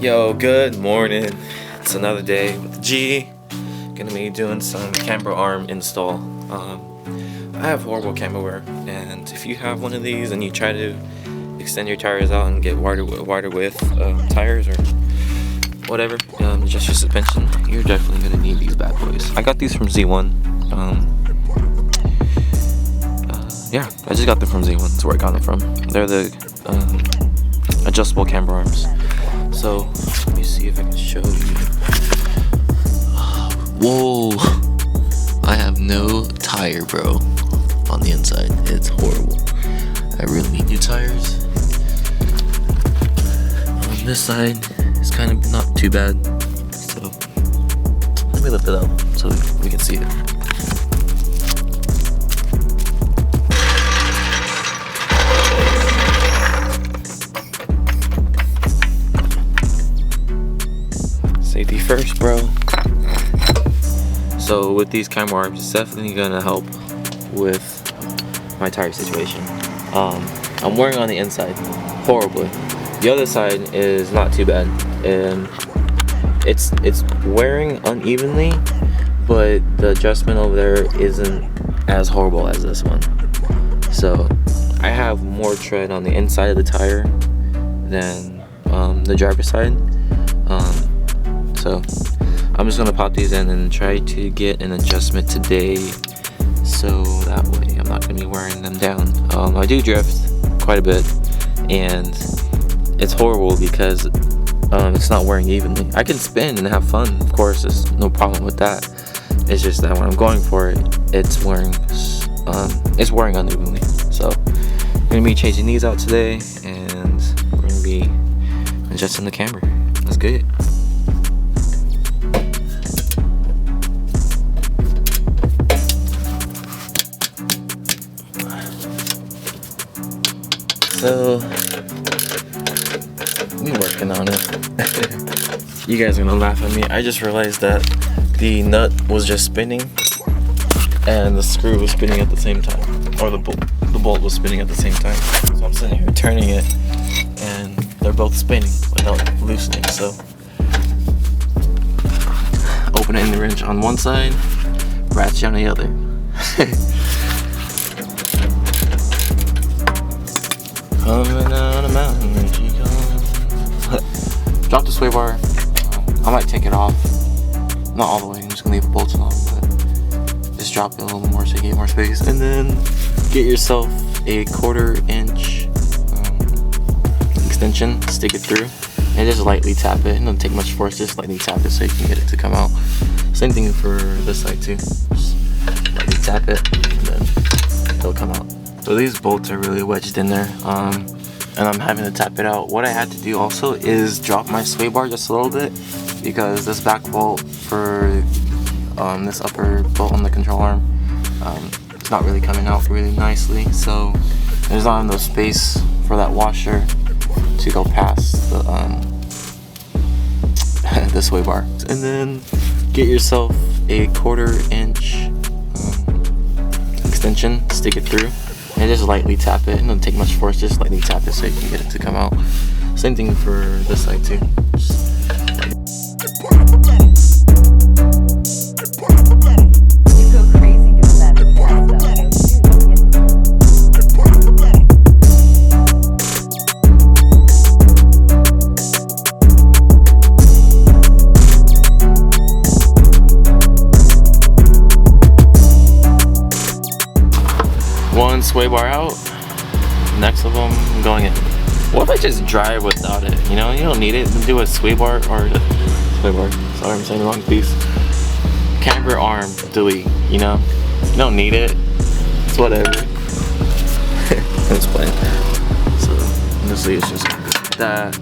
Yo, good morning. It's another day with the G. Gonna be doing some camber arm install. I have horrible camber wear, and if you have one of these and you try to extend your tires out and get wider width tires or whatever, just your suspension, you're definitely gonna need these bad boys. I got these from Z1. Yeah, I just got them from Z1. That's where I got them from. They're the adjustable camber arms. So let me see if I can show you. Whoa, I have no tire, bro, on the inside. It's horrible. I really need new tires. On this side, it's kind of not too bad. So let me lift it up so we can see it. Safety first, bro. So with these camber arms, it's definitely gonna help with my tire situation. I'm wearing on the inside horribly. The other side is not too bad, and it's wearing unevenly, but the adjustment over there isn't as horrible as this one. So I have more tread on the inside of the tire than the driver's side. So I'm just gonna pop these in and try to get an adjustment today, so that way I'm not gonna be wearing them down. I do drift quite a bit, and it's horrible because it's not wearing evenly. I can spin and have fun, of course, there's no problem with that. It's just that when I'm going for it, it's wearing unevenly. So I'm gonna be changing these out today, and we're gonna be adjusting the camber. Let's get it. So, we're working on it. You guys are gonna laugh at me. I just realized that the nut was just spinning and the screw was spinning at the same time, or the bolt was spinning at the same time. So I'm sitting here turning it, and they're both spinning without loosening. So, open it in the wrench on one side, ratchet on the other. Coming down a mountain, there she comes. Drop the sway bar. I might take it off. Not all the way, I'm just gonna leave the bolts on, but just drop it a little more so you get more space. And then get yourself a 1/4 inch extension, stick it through, and just lightly tap it. It doesn't take much force, just lightly tap it so you can get it to come out. Same thing for this side too. Just lightly tap it, and then it'll come out. So these bolts are really wedged in there, and I'm having to tap it out. What I had to do also is drop my sway bar just a little bit, because this back bolt for this upper bolt on the control arm, it's not really coming out really nicely. So there's not enough space for that washer to go past the the sway bar. And then get yourself a 1/4 inch extension, stick it through, and just lightly tap it. It doesn't take much force, just lightly tap it so you can get it to come out. Same thing for this side too. You go crazy doing that in One sway bar out, next of them going in. What if I just drive without it? You know, you don't need it. Do a sway bar or sway bar. Sorry, I'm saying the wrong piece. Camber arm delete. You know, you don't need it. It's whatever. I'm just playing. So honestly, it's just that,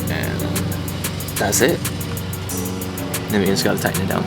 and that's it. Then we just gotta tighten it down.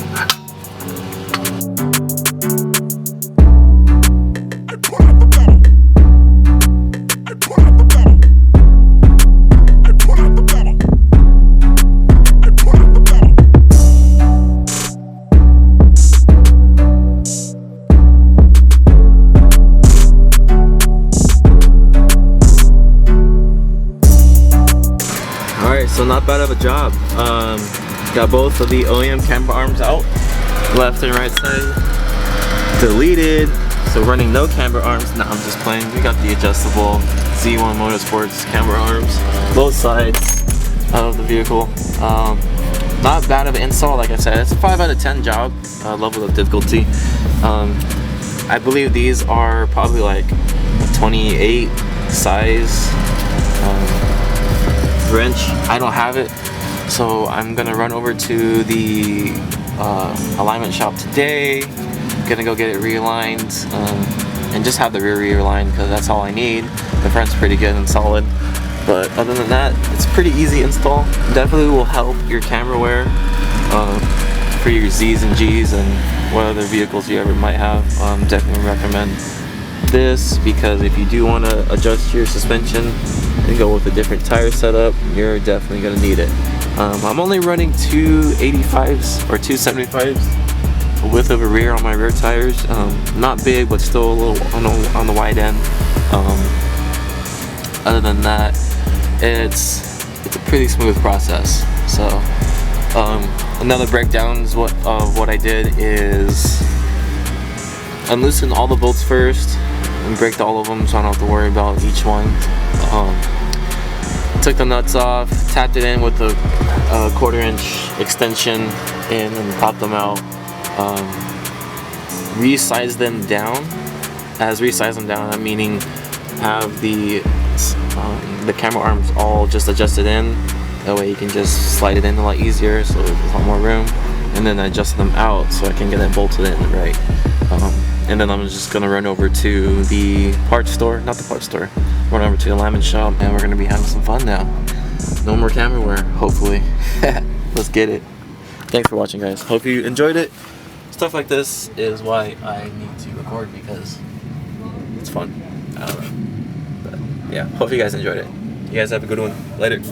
So not bad of a job. Got both of the OEM camber arms out, left and right side deleted. So running no camber arms. Nah, I'm just playing. We got the adjustable Z1 Motorsports camber arms, both sides of the vehicle. Not bad of an install, like I said. It's a 5 out of 10 job, level of difficulty. I believe these are probably like 28 size wrench. I don't have it, so I'm gonna run over to the alignment shop today. Gonna go get it realigned and just have the rear realigned because that's all I need. The front's pretty good and solid, but other than that, it's a pretty easy install. Definitely will help your camera wear for your Z's and G's and what other vehicles you ever might have. Definitely recommend this because if you do want to adjust your suspension and go with a different tire setup, you're definitely going to need it. I'm only running 285s or 275s width of a rear on my rear tires. Not big, but still a little on the wide end. Other than that, it's a pretty smooth process. So another breakdown is of what I did is unloosen all the bolts first and braked all of them, so I don't have to worry about each one. Took the nuts off, tapped it in with a 1/4 inch extension in and popped them out. Resize them down. As resize them down, I'm meaning have the camera arms all just adjusted in. That way you can just slide it in a lot easier, so there's a lot more room. And then adjust them out so I can get it bolted in right. And then I'm just gonna run over to the parts store, not the parts store, run over to the alignment shop, and we're gonna be having some fun now. No more camera wear, hopefully. Let's get it. Thanks for watching, guys. Hope you enjoyed it. Stuff like this is why I need to record because it's fun. I don't know. But yeah, hope you guys enjoyed it. You guys have a good one. Later.